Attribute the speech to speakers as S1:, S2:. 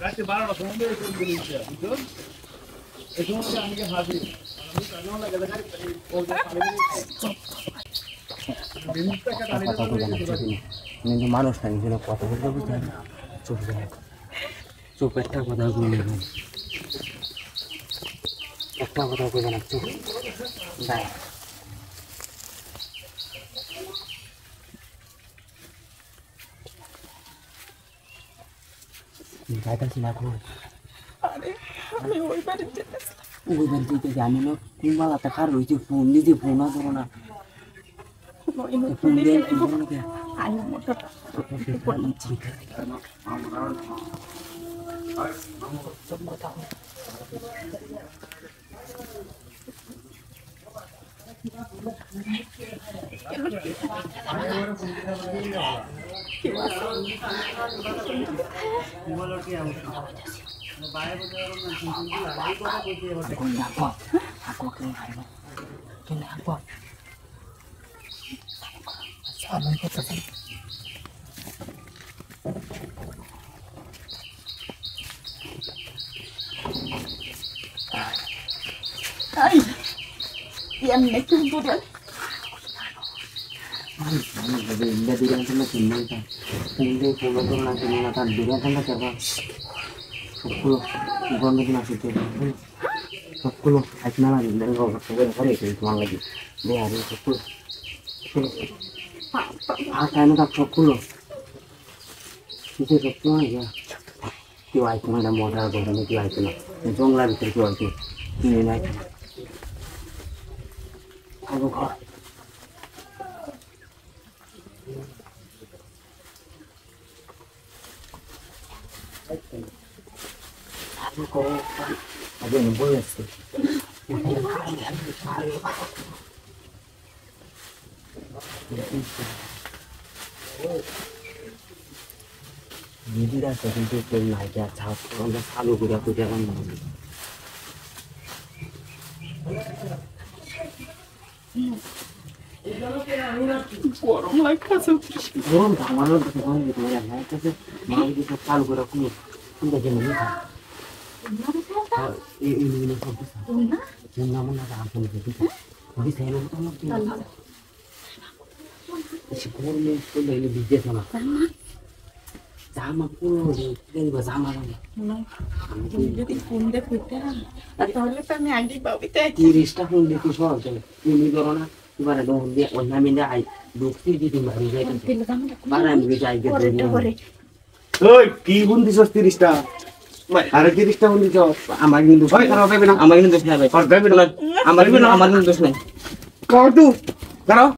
S1: রাতে 12টা সময় ধরে ফোন করেছি বুঝছো এই সময় আমি হাজির আমি কাজে লাগা দেখাই ওই
S2: কিন্তু মানুষ নাই যেন কথা বলতে বুঝতে না চুপ যায় চুপ একটা কথা বলে একটা কথা বলবে না চুপ যায় যাইতাছি না কোনো
S3: আরে আমি ওই বাড়িতে
S2: ওই বাড়িতে জানি না কুমালাতে কার রয়েছে ফোন নিজে ফোন ধরো না ফোন দিয়ে
S3: আই মোটরটা Ay, yan na kumpulan.
S2: Indah durian sama cendol kan, cendol pulau tuh nanti makan durian sama siapa? 10, bukan lagi nasi tuh, 10, aja lagi dari gua kerja itu cuma lagi, dia hari 10, apa ini tak 10, itu 10 aja, tiwa itu ada modal gua ini tiwa itu, jong lagi terjual itu, ini naik, aku kok. Aku kok ada yang boleh sih. Jadi dah sering tu pun naik ke atas, orang dah selalu kuda kan.
S3: Gorong lagi kasih.
S2: Orang tak malu tu orang itu yang naik tu, malu kita selalu kuda kuda. Kita jangan lupa. Ini apa sih? Ini nama apa itu? Jadi saya nak tahu apa. Sekolah ni sekolah ini bijak sama. Sama pun, kita juga sama kan.
S3: Jadi punde kita. Atau kita ni agi bawa kita.
S2: Tirista pun dia tu soal tu. Ini corona, ibarat dong dia, orang minda ay, bukti di timur ini kan. Barang bisa ay gitu.
S1: ওই কি বুন্দি 30টা আরে 30টা বুন্দি তো আমার কিন্তু ভাই খারাপ হবে না
S2: আমার কিন্তু দোষ নাই ভাই।
S1: আর দেবে না
S2: আমার কিন্তু দোষ নাই।
S1: কর তুই দাঁড়াও